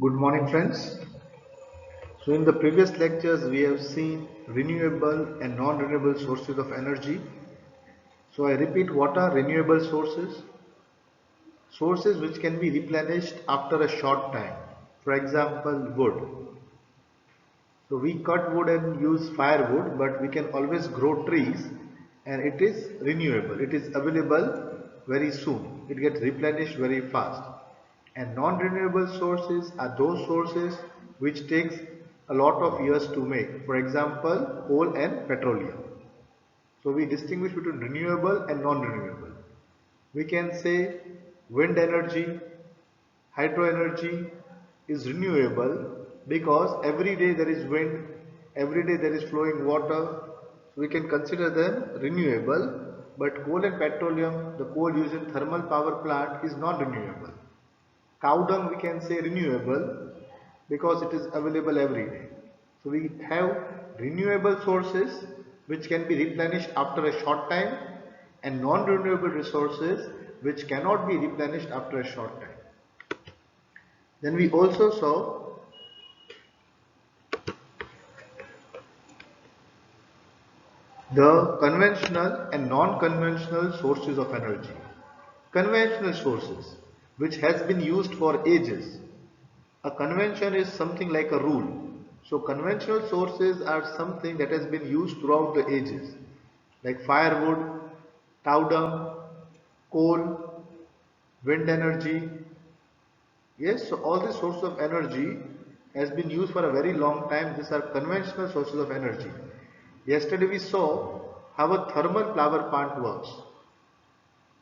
Good morning, friends. So, in the previous lectures, we have seen renewable and non renewable sources of energy. So, I repeat, what are renewable sources? Sources which can be replenished after a short time. For example, wood. So, we cut wood and use firewood, but we can always grow trees and it is renewable. It is available very soon. It gets replenished very fast. And non-renewable sources are those sources which takes a lot of years to make. For example, coal and petroleum. So we distinguish between renewable and non-renewable. We can say wind energy, hydro energy is renewable because every day there is wind, every day there is flowing water. So we can consider them renewable. But coal and petroleum, the coal used in thermal power plant is not renewable. Cow dung we can say renewable because it is available every day. So we have renewable sources which can be replenished after a short time and non-renewable resources which cannot be replenished after a short time. Then we also saw the conventional and non-conventional sources of energy. Conventional sources which has been used for ages. A convention is something like a rule. So conventional sources are something that has been used throughout the ages, like firewood, cow dung, coal, wind energy. Yes, so all these sources of energy has been used for a very long time. These are conventional sources of energy. Yesterday we saw how a thermal power plant works.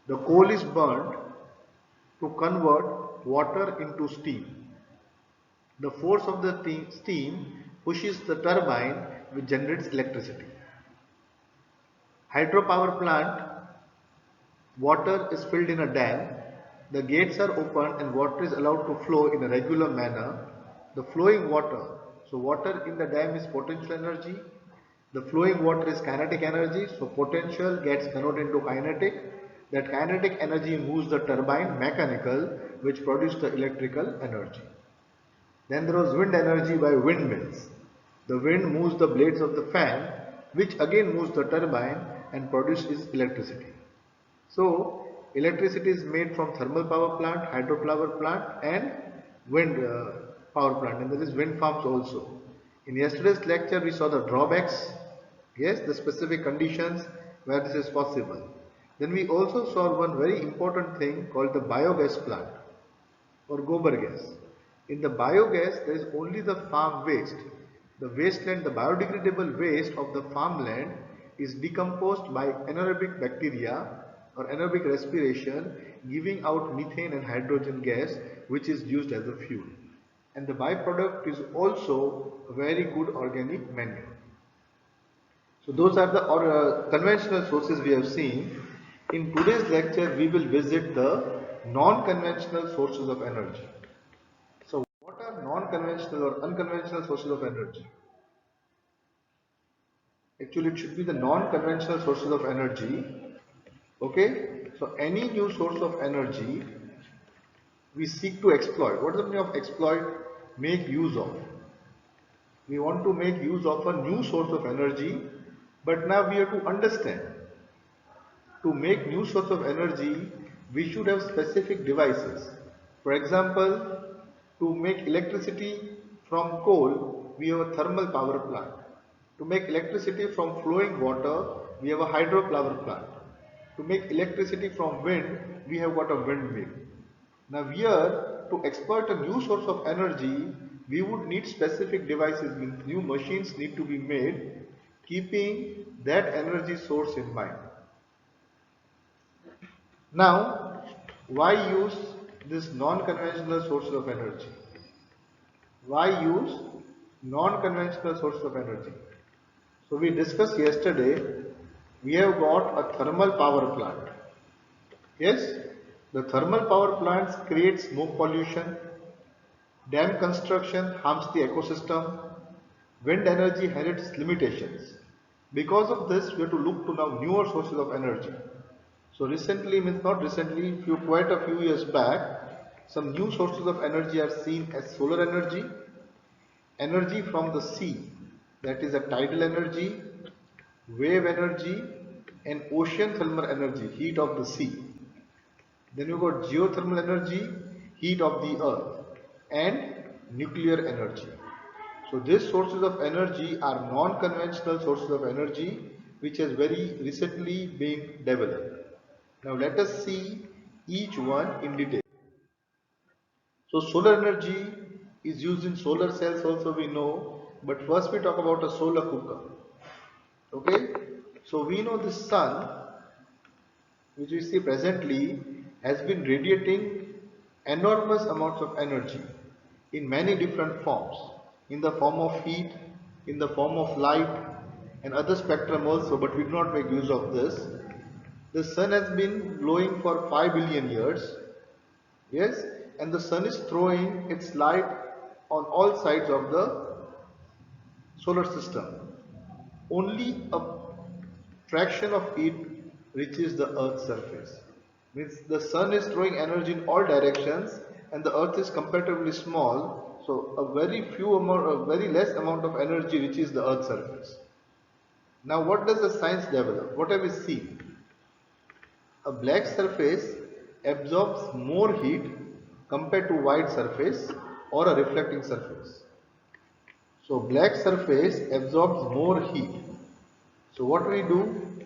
The coal is burnt to convert water into steam. The force of the steam pushes the turbine which generates electricity. Hydropower plant, water is filled in a dam, the gates are opened and water is allowed to flow in a regular manner. The flowing water, so water in the dam is potential energy, the flowing water is kinetic energy, so potential gets converted into kinetic. That kinetic energy moves the turbine mechanical which produces the electrical energy. Then there was wind energy by windmills. The wind moves the blades of the fan, which again moves the turbine and produces electricity. So, electricity is made from thermal power plant, hydropower plant and wind power plant, and there is wind farms also. In yesterday's lecture, we saw the drawbacks, yes, the specific conditions where this is possible. Then we also saw one very important thing called the biogas plant or gobar gas. In the biogas, there is only the farm waste. The wasteland, the biodegradable waste of the farmland is decomposed by anaerobic bacteria or anaerobic respiration, giving out methane and hydrogen gas, which is used as a fuel. And the byproduct is also a very good organic manure. So those are the conventional sources we have seen. In today's lecture, we will visit the non-conventional sources of energy. So what are non-conventional or unconventional sources of energy? Actually, it should be the non-conventional sources of energy. Okay. So any new source of energy we seek to exploit. What is the meaning of exploit? Make use of. We want to make use of a new source of energy, but now we have to understand. To make new source of energy, we should have specific devices. For example, to make electricity from coal, we have a thermal power plant. To make electricity from flowing water, we have a hydropower plant. To make electricity from wind, we have got a windmill. Now here, to exploit a new source of energy, we would need specific devices, means new machines need to be made, keeping that energy source in mind. Now, why use this non-conventional sources of energy? Why use non-conventional sources of energy? So we discussed yesterday, we have got a thermal power plant. Yes, the thermal power plants create smoke pollution, dam construction harms the ecosystem, wind energy has its limitations. Because of this, we have to look to now newer sources of energy. So recently, means not recently, quite a few years back, Some new sources of energy are seen as solar energy, energy from the sea, that is a tidal energy, wave energy, and ocean thermal energy, heat of the sea. Then you got geothermal energy, heat of the earth, and nuclear energy. So these sources of energy are non-conventional sources of energy which has very recently been developed. Now let us see each one in detail. So solar energy is used in solar cells also we know, but first we talk about a solar cooker. Okay, so we know the sun which we see presently has been radiating enormous amounts of energy in many different forms, in the form of heat, in the form of light and other spectrum also, but we do not make use of this. The sun has been glowing for 5 billion years, yes, and the sun is throwing its light on all sides of the solar system. Only a fraction of it reaches the earth's surface. Means the sun is throwing energy in all directions and the earth is comparatively small, so a very less amount of energy reaches the earth's surface. Now what does the science develop? What have we seen? A black surface absorbs more heat compared to white surface or a reflecting surface. So black surface absorbs more heat. So what we do?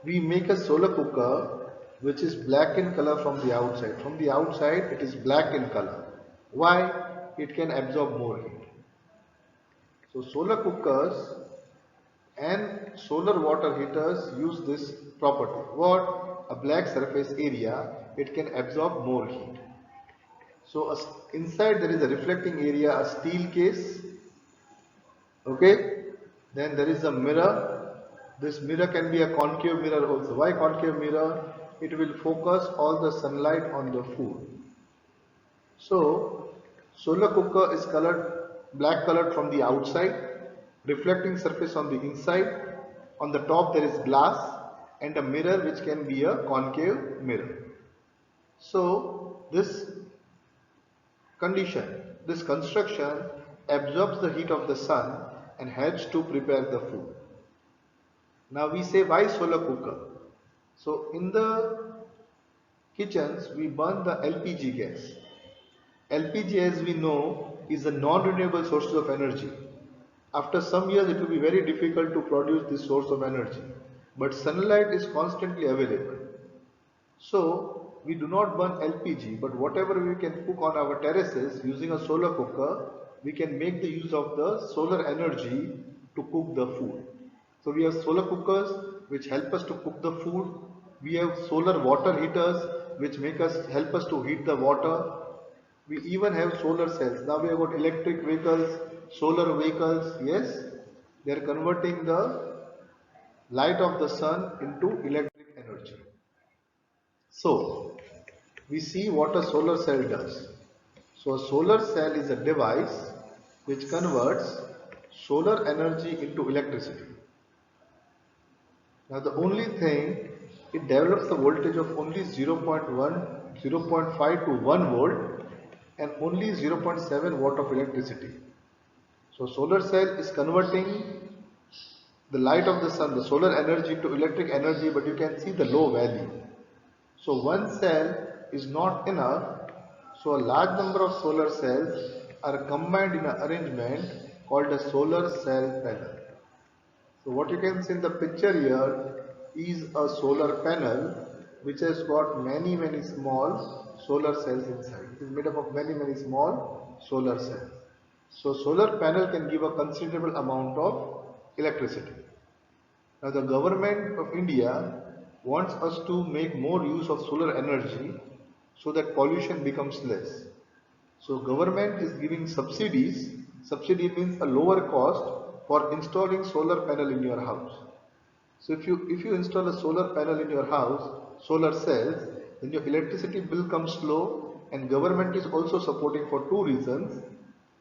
We make a solar cooker which is black in color from the outside. From the outside it is black in color. Why? It can absorb more heat. So solar cookers and solar water heaters use this property. What? A black surface area, it can absorb more heat. So inside there is a reflecting area, a steel case. Okay. Then there is a mirror. This mirror can be a concave mirror also. Why concave mirror? It will focus all the sunlight on the food. So solar cooker is colored black colored from the outside, reflecting surface on the inside. On the top there is glass and a mirror which can be a concave mirror. So this construction absorbs the heat of the sun and helps to prepare the food. Now we say why solar cooker? So in the kitchens we burn the LPG gas. LPG as we know is a non-renewable source of energy. After some years it will be very difficult to produce this source of energy. But sunlight is constantly available. So we do not burn LPG, but whatever we can cook on our terraces using a solar cooker, we can make the use of the solar energy to cook the food. So we have solar cookers which help us to cook the food. We have solar water heaters which help us to heat the water. We even have solar cells. Now we have got electric vehicles, solar vehicles. Yes, they are converting the light of the sun into electric energy. So, we see what a solar cell does. So, a solar cell is a device which converts solar energy into electricity. Now, the only thing, it develops the voltage of only 0.1, 0.5 to 1 volt and only 0.7 watt of electricity. So, solar cell is converting the light of the sun, the solar energy to electric energy, but you can see the low value. So one cell is not enough, so a large number of solar cells are combined in an arrangement called a solar cell panel. So what you can see in the picture here is a solar panel which has got many small solar cells inside. It is made up of many small solar cells. So solar panel can give a considerable amount of electricity. Now the government of India wants us to make more use of solar energy so that pollution becomes less. So government is giving subsidies. Subsidy means a lower cost for installing solar panel in your house. So if you install a solar panel in your house, solar cells, then your electricity bill comes low, and government is also supporting for two reasons,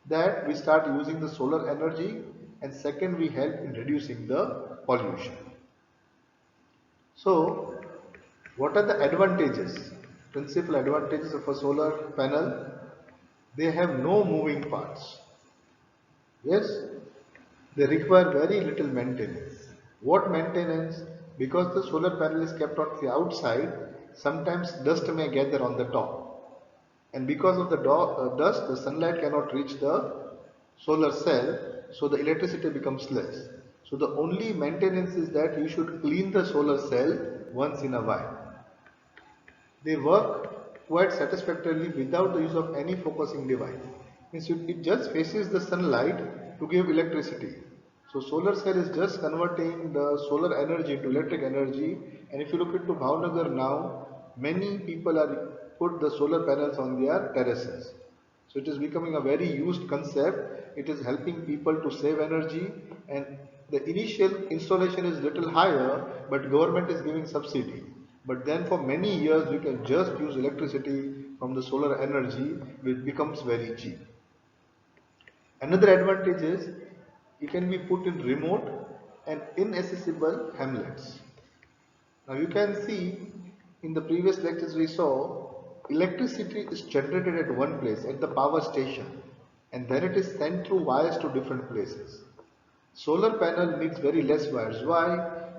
that we start using the solar energy, and second we help in reducing the pollution. So what are the advantages? principal advantages of a solar panel, they have no moving parts. Yes, they require very little maintenance. What maintenance? Because the solar panel is kept on the outside, sometimes dust may gather on the top. And because of the dust, the sunlight cannot reach the solar cell, so the electricity becomes less. So the only maintenance is that you should clean the solar cell once in a while. They work quite satisfactorily without the use of any focusing device. Means it just faces the sunlight to give electricity. So solar cell is just converting the solar energy into electric energy. And if you look into Bhavnagar now, many people are put the solar panels on their terraces. So it is becoming a very used concept. It is helping people to save energy, and the initial installation is little higher, but government is giving subsidy. But then for many years we can just use electricity from the solar energy, which becomes very cheap. Another advantage is it can be put in remote and inaccessible hamlets. Now you can see in the previous lectures we saw electricity is generated at one place at the power station, and then it is sent through wires to different places. Solar panel needs very less wires. Why?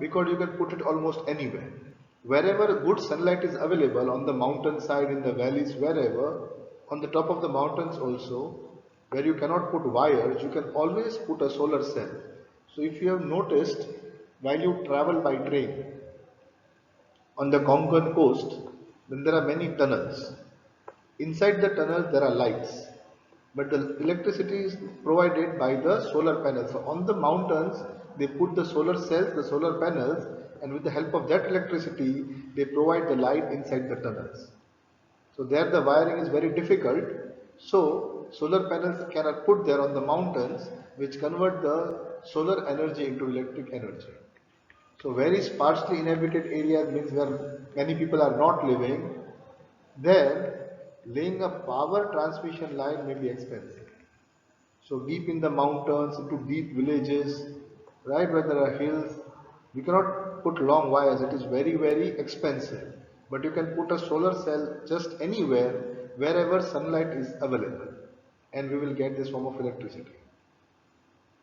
Because you can put it almost anywhere. Wherever good sunlight is available, on the mountain side, in the valleys, wherever, on the top of the mountains also, where you cannot put wires, you can always put a solar cell. So if you have noticed, while you travel by train, on the Konkan coast, then there are many tunnels. Inside the tunnels there are lights, but the electricity is provided by the solar panels. So on the mountains they put the solar cells, the solar panels, and with the help of that electricity they provide the light inside the tunnels. So there the wiring is very difficult. So solar panels can are put there on the mountains, which convert the solar energy into electric energy. So very sparsely inhabited areas means where many people are not living, there laying a power transmission line may be expensive. So deep in the mountains, into deep villages, right where there are hills, we cannot put long wires, it is very expensive. But you can put a solar cell just anywhere, wherever sunlight is available, and we will get this form of electricity.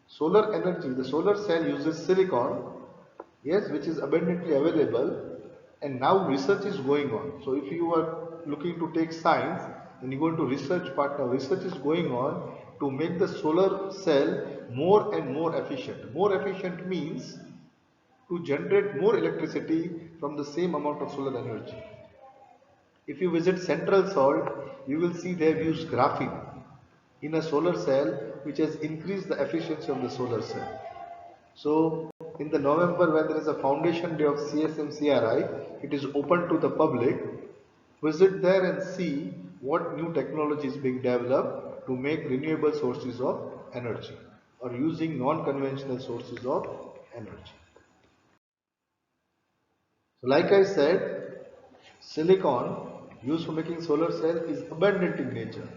Solar energy, the solar cell uses silicon, yes, which is abundantly available, and now research is going on. So if you are looking to take science, then you go into research part. Now research is going on to make the solar cell more and more efficient. More efficient means to generate more electricity from the same amount of solar energy. If you visit Central Salt, you will see they have used graphene in a solar cell, which has increased the efficiency of the solar cell. So in the November, when there is a foundation day of CSMCRI, it is open to the public. Visit there and see what new technology is being developed to make renewable sources of energy or using non-conventional sources of energy. So like I said, silicon used for making solar cell is abundant in nature.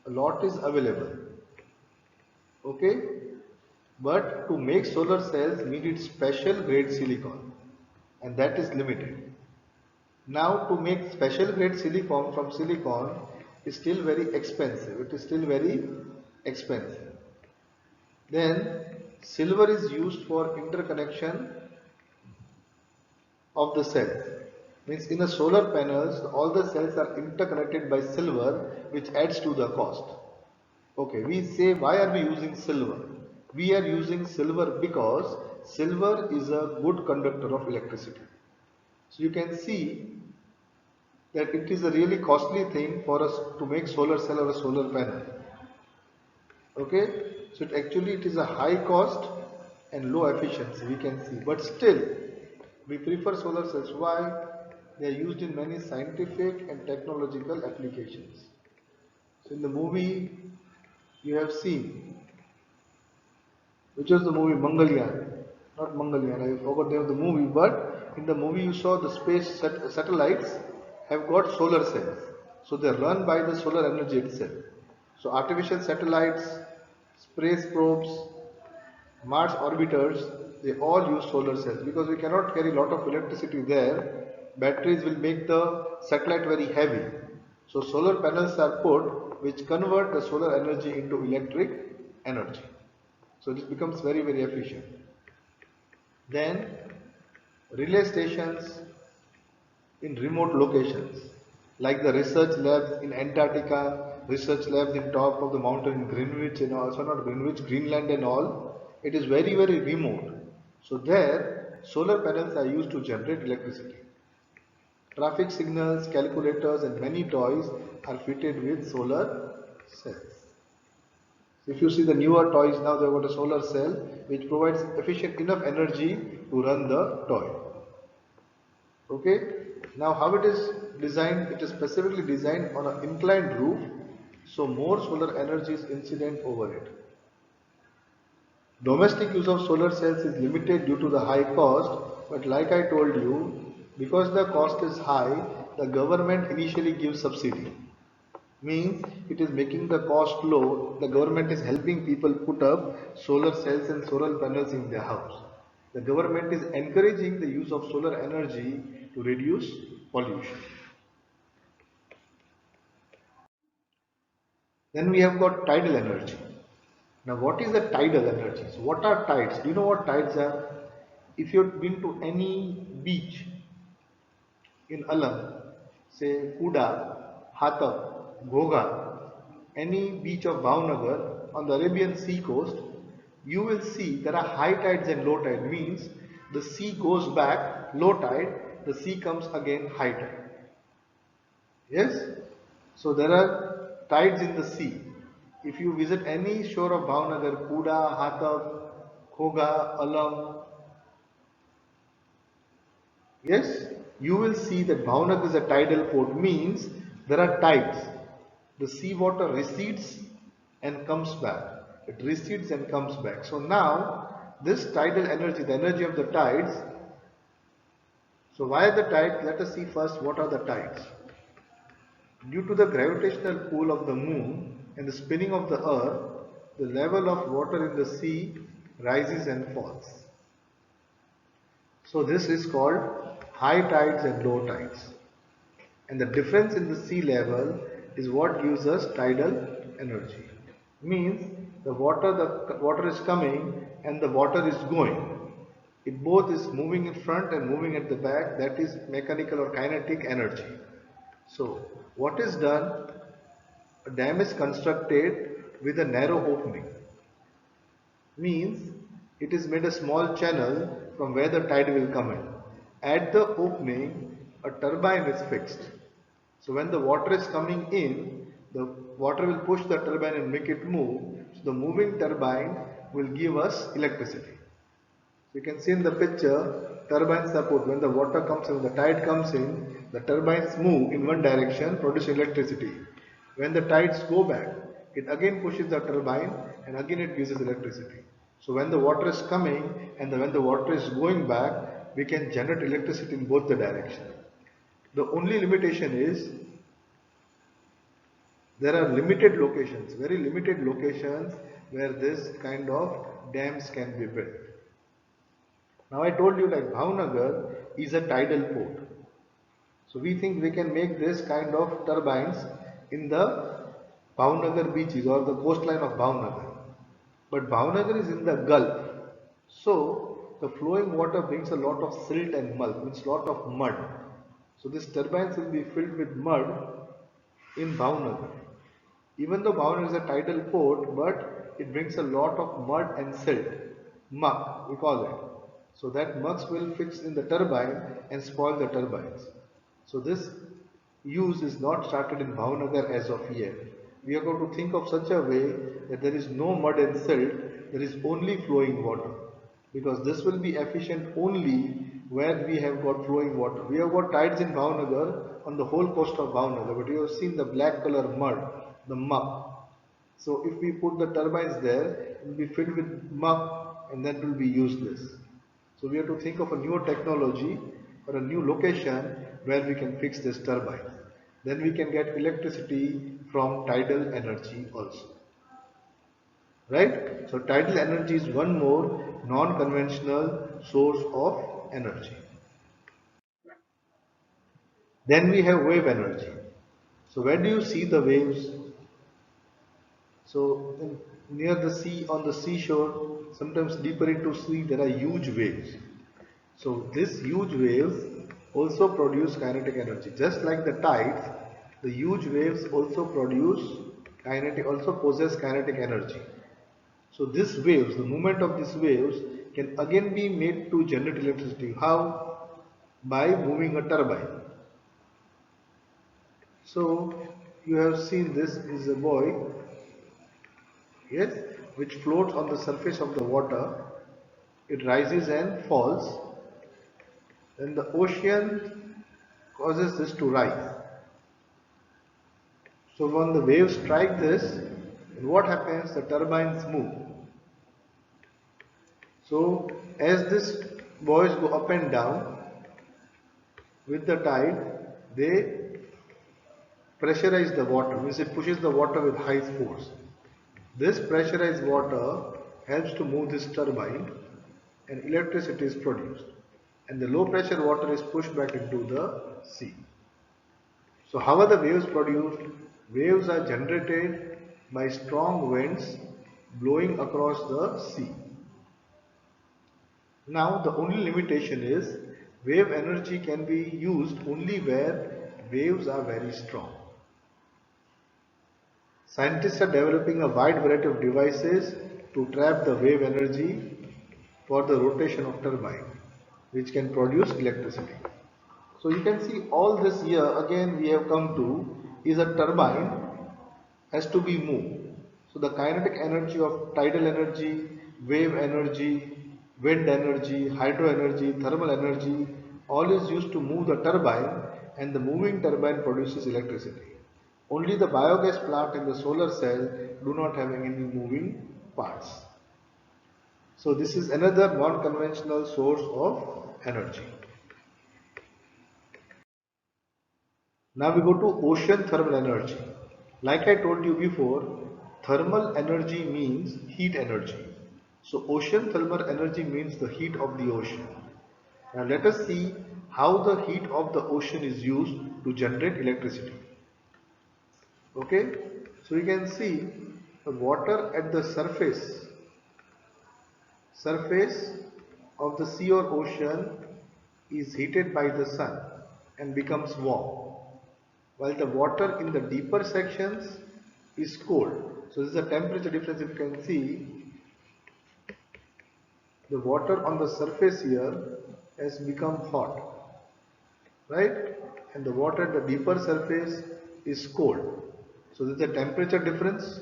A lot is available. Okay? But to make solar cells needed special grade silicon, and that is limited. Now to make special grade silicon from silicon is still very expensive. It is still very expensive. Then silver is used for interconnection of the cells. Means in a solar panels all the cells are interconnected by silver, which adds to the cost. Okay, we say why are we using silver? We are using silver because silver is a good conductor of electricity. So you can see that it is a really costly thing for us to make solar cell or a solar panel. Okay, so it is a high cost and low efficiency, we can see, but still we prefer solar cells. Why? They are used in many scientific and technological applications. So in the movie you have seen, which was the movie Mangalyaan, not Mangalyaan, I forgot the name of the movie, but in the movie you saw the space satellites have got solar cells. So they run by the solar energy itself. So artificial satellites, space probes, Mars orbiters, they all use solar cells because we cannot carry a lot of electricity there. batteries will make the satellite very heavy. So solar panels are put which convert the solar energy into electric energy. So this becomes very efficient. Then relay stations in remote locations like the research labs in Antarctica, research labs in top of the mountain in Greenwich and also not Greenwich, Greenland and all. It is very remote. So there solar panels are used to generate electricity. Traffic signals, calculators and many toys are fitted with solar cells. If you see the newer toys now, they have got a solar cell which provides efficient enough energy to run the toy. Okay. Now how it is designed? It is specifically designed on an inclined roof, so more solar energy is incident over it. Domestic use of solar cells is limited due to the high cost, but like I told you, because the cost is high, the government initially gives subsidy. Means it is making the cost low. The government is helping people put up solar cells and solar panels in their house. The government is encouraging the use of solar energy to reduce pollution. Then we have got tidal energy. Now what is the tidal energy? So what are tides? Do you know what tides are? If you've been to any beach in Alam, say Kuda, Hatab, Ghoga, any beach of Bhavnagar on the Arabian Sea coast, you will see there are high tides and low tide. Means the sea goes back, low tide, the sea comes again, high tide. Yes? So there are tides in the sea. If you visit any shore of Bhavnagar, Kuda, Hatab, Ghoga, Alam, yes, you will see that Bhavnagar is a tidal port, means there are tides. The sea water recedes and comes back. It recedes and comes back. So now, this tidal energy, the energy of the tides, so why are the tides? Let us see first what are the tides. Due to the gravitational pull of the moon and the spinning of the earth, the level of water in the sea rises and falls. So this is called high tides and low tides. And the difference in the sea level is what gives us tidal energy. Means the water is coming and the water is going. It both is moving in front and moving at the back. That is mechanical or kinetic energy. So what is done? A dam is constructed with a narrow opening. Means it is made a small channel from where the tide will come in. At the opening, a turbine is fixed. So when the water is coming in, the water will push the turbine and make it move. So the moving turbine will give us electricity. So you can see in the picture, turbines support. When the water comes in, the tide comes in, the turbines move in one direction, producing electricity. When the tides go back, it again pushes the turbine and again it gives us electricity. So when the water is coming and when the water is going back, we can generate electricity in both the directions. The only limitation is there are limited locations, very limited locations where this kind of dams can be built. Now I told you like Bhavnagar is a tidal port. So we think we can make this kind of turbines in the Bhavnagar beaches or the coastline of Bhavnagar. But Bhavnagar is in the Gulf. So the flowing water brings a lot of silt and mud, means lot of mud. So these turbines will be filled with mud in Bhavnagar. Even though Bhavnagar is a tidal port, but it brings a lot of mud and silt, muck we call it. So that mucks will fix in the turbine and spoil the turbines. So this use is not started in Bhavnagar as of yet. We are going to think of such a way that there is no mud and silt, there is only flowing water. Because this will be efficient only where we have got flowing water. We have got tides in Bhavnagar on the whole coast of Bhavnagar, but you have seen the black color mud, the muck. So if we put the turbines there, it will be filled with muck and that will be useless. So we have to think of a newer technology or a new location where we can fix this turbine. Then we can get electricity from tidal energy also. Right? So tidal energy is one more non-conventional source of energy. Then we have wave energy. So where do you see the waves? So near the sea, on the seashore, sometimes deeper into sea, there are huge waves. So these huge waves also produce kinetic energy. Just like the tides, the huge waves also possess kinetic energy. So these waves, the movement of these waves can again be made to generate electricity. How? By moving a turbine. So you have seen this is a buoy, yes, which floats on the surface of the water. It rises and falls, and the ocean causes this to rise. So when the waves strike this, what happens? The turbines move. So as these buoys go up and down with the tide, they pressurize the water, means it pushes the water with high force. This pressurized water helps to move this turbine and electricity is produced. And the low pressure water is pushed back into the sea. So how are the waves produced? Waves are generated by strong winds blowing across the sea. Now the only limitation is wave energy can be used only where waves are very strong. Scientists are developing a wide variety of devices to trap the wave energy for the rotation of turbine, which can produce electricity. So you can see all this here again we have come to is a turbine has to be moved. So the kinetic energy of tidal energy, wave energy, wind energy, hydro energy, thermal energy, all is used to move the turbine, and the moving turbine produces electricity. Only the biogas plant and the solar cell do not have any moving parts. So this is another non-conventional source of energy. Now we go to ocean thermal energy. Like I told you before, thermal energy means heat energy. So ocean thermal energy means the heat of the ocean. Now let us see how the heat of the ocean is used to generate electricity. Okay, so you can see the water at the surface of the sea or ocean is heated by the sun and becomes warm, while the water in the deeper sections is cold. So this is a temperature difference. If you can see, the water on the surface here has become hot, right? And the water at the deeper surface is cold. So this is a temperature difference.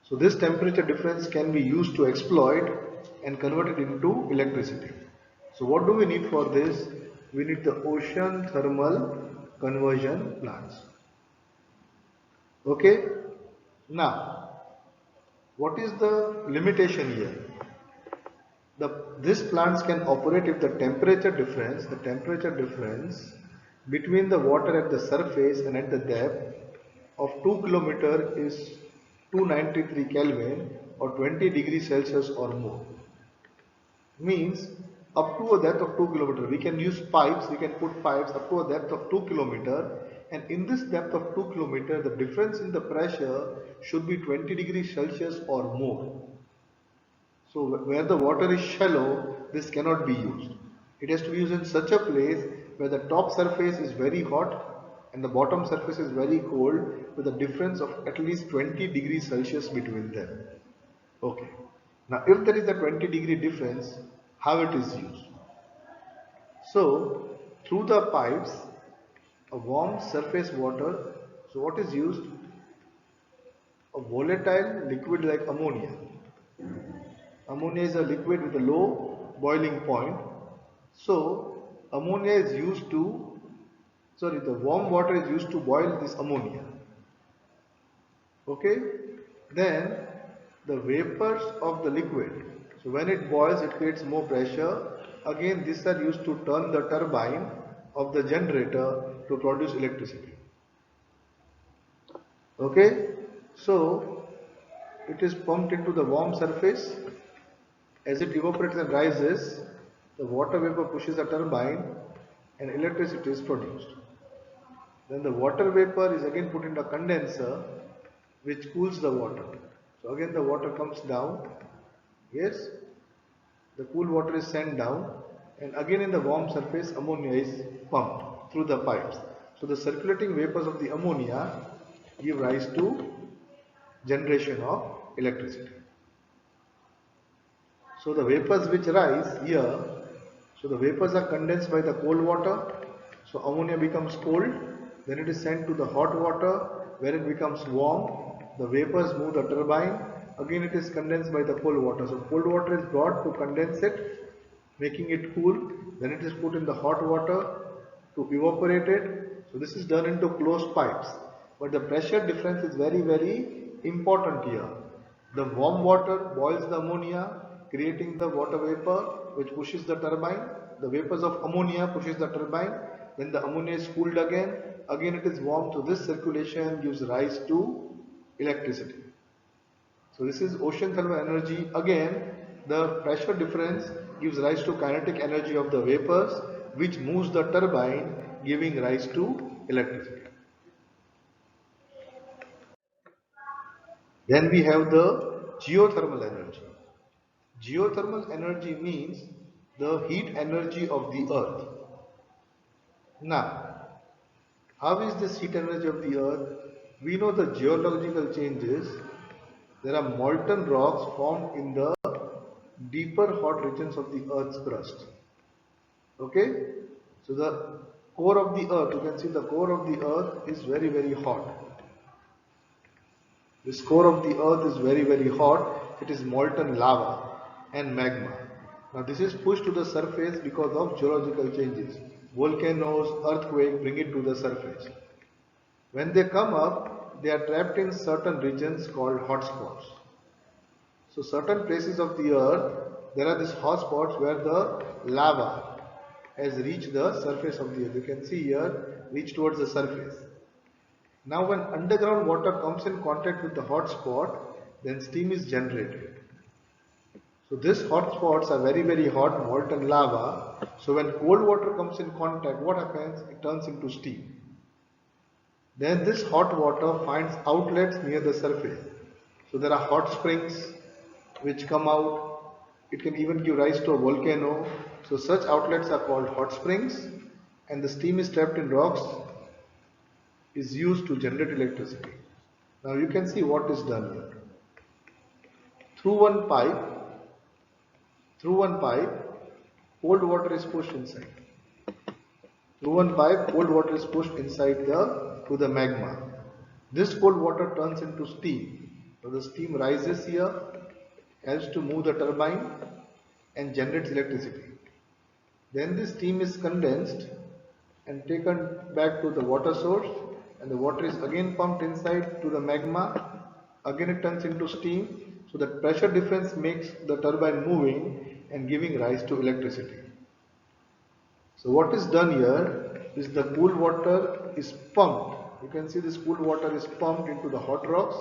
So this temperature difference can be used to exploit and convert it into electricity. So what do we need for this? We need the ocean thermal conversion plants. Okay. Now, what is the limitation here? These plants can operate if the temperature difference between the water at the surface and at the depth of 2 kilometer is 293 Kelvin or 20 degrees Celsius or more. Means up to a depth of 2 kilometer we can use pipes, we can put pipes up to a depth of 2 kilometer, and in this depth of 2 kilometer the difference in the pressure should be 20 degrees Celsius or more. So where the water is shallow, this cannot be used. It has to be used in such a place where the top surface is very hot and the bottom surface is very cold, with a difference of at least 20 degrees Celsius between them. Okay. Now if there is a 20-degree difference, how it is used? So through the pipes, a warm surface water, so what is used? A volatile liquid like ammonia. Ammonia is a liquid with a low boiling point. So ammonia is used to, sorry, the warm water is used to boil this ammonia. Okay. Then the vapors of the liquid. So when it boils, it creates more pressure. Again, these are used to turn the turbine of the generator to produce electricity. Okay. So it is pumped into the warm surface. As it evaporates and rises, the water vapor pushes the turbine and electricity is produced. Then the water vapor is again put in the condenser which cools the water. So again the water comes down, yes, the cool water is sent down, and again in the warm surface ammonia is pumped through the pipes. So the circulating vapors of the ammonia give rise to generation of electricity. So the vapors which rise here, so the vapors are condensed by the cold water, so ammonia becomes cold, then it is sent to the hot water where it becomes warm, the vapors move the turbine, again it is condensed by the cold water. So cold water is brought to condense it, making it cool, then it is put in the hot water to evaporate it. So this is done into closed pipes, but the pressure difference is very important here. The warm water boils the ammonia, creating the water vapor which pushes the turbine. The vapors of ammonia pushes the turbine, then the ammonia is cooled again it is warm, so this circulation gives rise to electricity. So this is ocean thermal energy. Again, the pressure difference gives rise to kinetic energy of the vapors which moves the turbine, giving rise to electricity. Then we have the geothermal energy. Geothermal energy means the heat energy of the earth. Now, how is this heat energy of the earth? We know the geological changes. There are molten rocks formed in the deeper hot regions of the earth's crust. Okay? So the core of the earth, you can see the core of the earth is very hot. This core of the earth is very hot. It is molten lava and magma. Now this is pushed to the surface because of geological changes. Volcanoes, earthquake bring it to the surface. When they come up, they are trapped in certain regions called hotspots. So certain places of the earth, there are these hotspots where the lava has reached the surface of the earth. You can see here, reach towards the surface. Now when underground water comes in contact with the hot spot, then steam is generated. So these hot spots are very hot molten lava. So when cold water comes in contact, what happens? It turns into steam. Then this hot water finds outlets near the surface. So there are hot springs which come out. It can even give rise to a volcano. So such outlets are called hot springs, and the steam is trapped in rocks is used to generate electricity. Now you can see what is done here. Through one pipe, cold water is pushed inside. Through one pipe, cold water is pushed inside to the magma. This cold water turns into steam. So the steam rises here, helps to move the turbine and generates electricity. Then this steam is condensed and taken back to the water source, and the water is again pumped inside to the magma. Again it turns into steam. So the pressure difference makes the turbine moving and giving rise to electricity. So what is done here is the cool water is pumped. You can see this cool water is pumped into the hot rocks,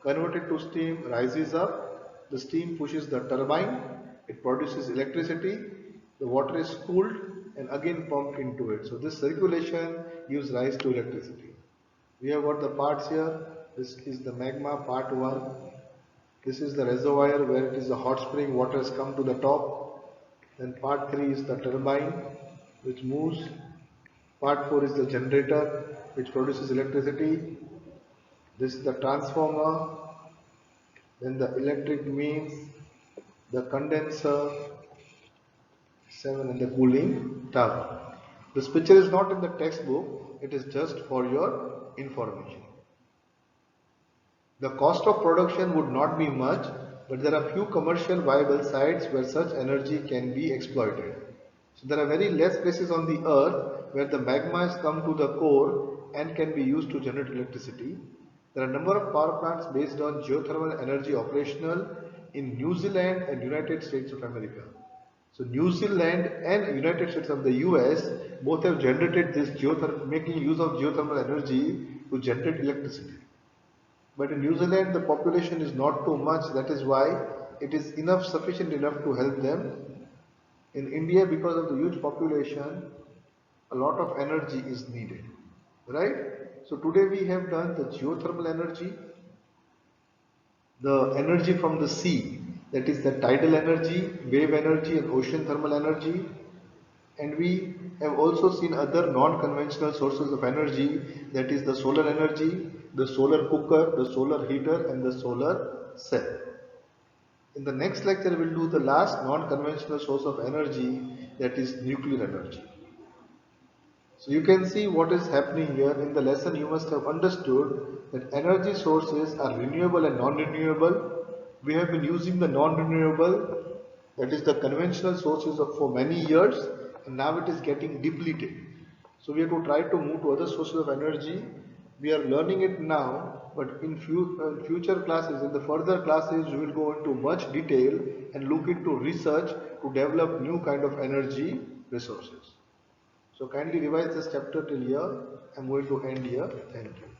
converted to steam, rises up. The steam pushes the turbine, it produces electricity, the water is cooled and again pumped into it. So this circulation gives rise to electricity. We have got the parts here. This is the magma part 1. This is the reservoir where it is a hot spring, water has come to the top. Then part 3 is the turbine which moves. Part 4 is the generator which produces electricity. This is the transformer. Then the electric means, the condenser, 7 and the cooling tower. This picture is not in the textbook, it is just for your information. The cost of production would not be much, but there are few commercial viable sites where such energy can be exploited. So there are very less places on the earth where the magma has come to the core and can be used to generate electricity. There are a number of power plants based on geothermal energy operational in New Zealand and United States of America. So New Zealand and United States of the US both have generated this making use of geothermal energy to generate electricity. But in New Zealand the population is not too much, that is why it is sufficient enough to help them. In India, because of the huge population, a lot of energy is needed, right? So today we have done the geothermal energy, the energy from the sea, that is the tidal energy, wave energy and ocean thermal energy, and we have also seen other non-conventional sources of energy, that is the solar energy, the solar cooker, the solar heater and the solar cell. In the next lecture we will do the last non-conventional source of energy, that is nuclear energy. So you can see what is happening here. In the lesson you must have understood that energy sources are renewable and non-renewable. We have been using the non-renewable, that is the conventional sources for many years, and now it is getting depleted. So we have to try to move to other sources of energy. We are learning it now, but in future classes, in the further classes, we will go into much detail and look into research to develop new kind of energy resources. So kindly revise this chapter till here. I'm going to end here. Thank you.